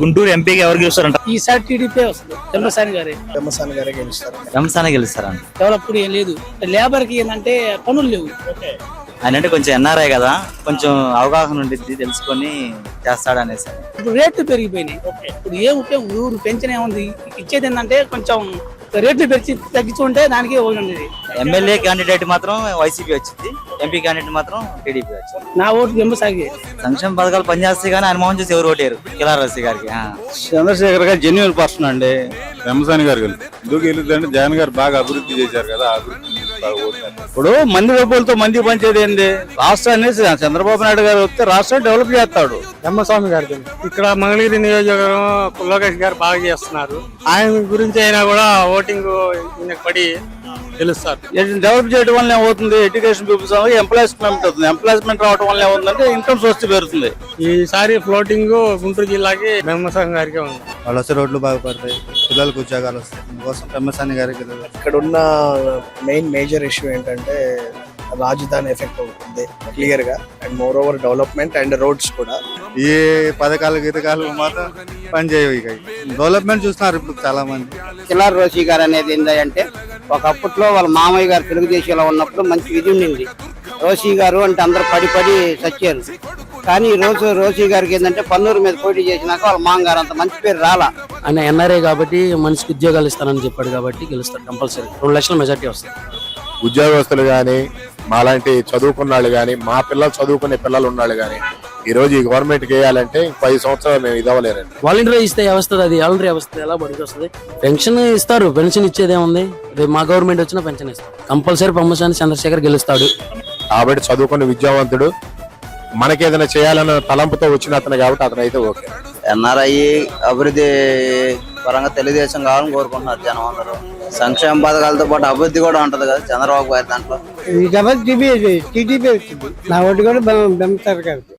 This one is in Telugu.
గుంటూరు ఎంపీకి ఎవరు గెలుస్తారంట? ఈసారి టీడీపీ వస్తుంది. పెమ్మసాని గారే గెలుస్తారు. రంసానే గెలుస్తారంట. డెవలప్డ్ ఏం లేదు. లేబర్ కి ఏంటంటే పనులు లేవు. ఆయన అంటే కొంచెం ఎన్ఆర్ఐ కదా, కొంచెం అవగాహన ఉండిద్ది, తెలుసుకొని చేస్తాడనేసి. ఇప్పుడు రేట్లు పెరిగిపోయినాయి. ఇప్పుడు ఏ ఉపయోగం, ఊరు పెంచిన ఏముంది, ఇచ్చేది ఏంటంటే కొంచెం రేట్లు పెంచి తగ్గించుకుంటే దానికి ఉండేది. ఎమ్మెల్యే క్యాండిడేట్ మాత్రం వైసీపీ వచ్చింది, ఎంపీ క్యాండిడేట్ మాత్రం టీడీపీ వచ్చింది. నా ఓటు ఎంబసాగి సంక్షేమ పథకాలు పనిచేస్తాయి కానీ ఆయన మోహన్ చూసి ఎవరు ఓటేరు. కిలారసి గారికి చంద్రశేఖర్ గారు జెన్యున్ పర్సన్ అండి. వెంబసాని గారు ఎందుకు గెలుద్దంటే జగన్ గారు బాగా అభివృద్ధి చేశారు కదా, అభివృద్ధి ఇప్పుడు మంది డబ్బులతో మంది పంచేది ఏంది? రాష్ట్రాన్ని చంద్రబాబు నాయుడు గారు వస్తే రాష్ట్రాన్ని డెవలప్ చేస్తాడు. పెమ్మస్వామి గారు ఇక్కడ మంగళగిరి నియోజకవర్గం లోకేష్ గారు బాగా చేస్తున్నారు. ఆయన గురించి అయినా కూడా ఓటింగ్ పడి తెలుస్తారు. డెవలప్ చేయడం వల్ల ఏమవుతుంది? ఎడ్యుకేషన్ పీపుల్స్ ఎంప్లాయ్మెంట్ అవుతుంది. ఎంప్లాయ్మెంట్ రావడం వల్ల ఏమవుతుందంటే ఇన్కమ్ సోర్స్ పెరుగుతుంది. ఈసారి ఫ్లోటింగ్ గుంటూరు జిల్లాకి పెమ్మస్వామి గారికి ఉంది. వాళ్ళు వస్తే రోడ్లు బాగుపడతాయి, పిల్లలకు ఉద్యోగాలు వస్తాయి. అందుకోసం పెమ్మసాని గారికి ఇక్కడ ఉన్న మేజర్ ఇష్యూ ఏంటంటే రాజధాని ఎఫెక్ట్ అవుతుంది క్లియర్ గా, and more over development and roads కూడా. ఈ పథకాలు గితకాలు మాత్రం పనిచేయవు. ఇక డెవలప్మెంట్ చూస్తున్నారు ఇప్పుడు చాలా మంది. కిలార్ రోషి గారు అనేది ఏంటంటే ఒకప్పట్లో వాళ్ళ మామయ్య గారు తెలుగుదేశంలో ఉన్నప్పుడు మంచి విధి ఉండింది. రోషి గారు అంటే అందరూ పడి పడి చచ్చారు. కానీ ఈ రోజు రోషి గారికి ఏంటంటే పన్నూరు మీద పోటీ చేసినాక వాళ్ళ మామగారు అంత మంచి పేరు రాలా. ఆయన ఎన్ఆర్ఐ కాబట్టి మనిషికి ఉద్యోగాలు ఇస్తానని చెప్పాడు కాబట్టి గెలుస్తాడు కంపల్సరీ. 2 లక్షల మెజార్టీ వస్తుంది. ఉద్యోగస్తులు గాని, మాలాంటి చదువుకున్న వాళ్ళు గాని, మా పిల్లలు చదువుకునే పిల్లలు ఉన్నాళ్ళు గాని ఈ రోజు ఈ గవర్నమెంట్ వేయాలంటే 5 సంవత్సరాలు మేము ఇదవలేరండి. వాలంటీర్ ఇస్తే వస్తుంది, అది వాలంటీర్ వస్తుంది, ఎలా బడికి వస్తుంది? పెన్షన్ ఇస్తారు. పెన్షన్ ఇచ్చేదే ఉంది. రేపు మా గవర్నమెంట్ వచ్చినా పెన్షన్ ఇస్తారు. కంపల్సరీ పెమ్మసాని చంద్రశేఖర్ గెలుస్తాడు. కాబట్టి చదువుకున్న విద్యావంతుడు, మనకేదైనా చేయాలన్న తలంపుతో వచ్చిన అతను కాబట్టి అతను అయితే ఓకే. ఎన్ఆర్ఐ అభివృద్ధి పరంగా తెలుగుదేశం కావాలని కోరుకుంటున్నారు జనం అందరూ. సంక్షేమ పథకాలతో పాటు అభివృద్ధి కూడా ఉంటది కదా చంద్రబాబు గారి దాంట్లో. టీడీపీ వచ్చింది. నా ఓటు కూడా బెంసారి గారికి.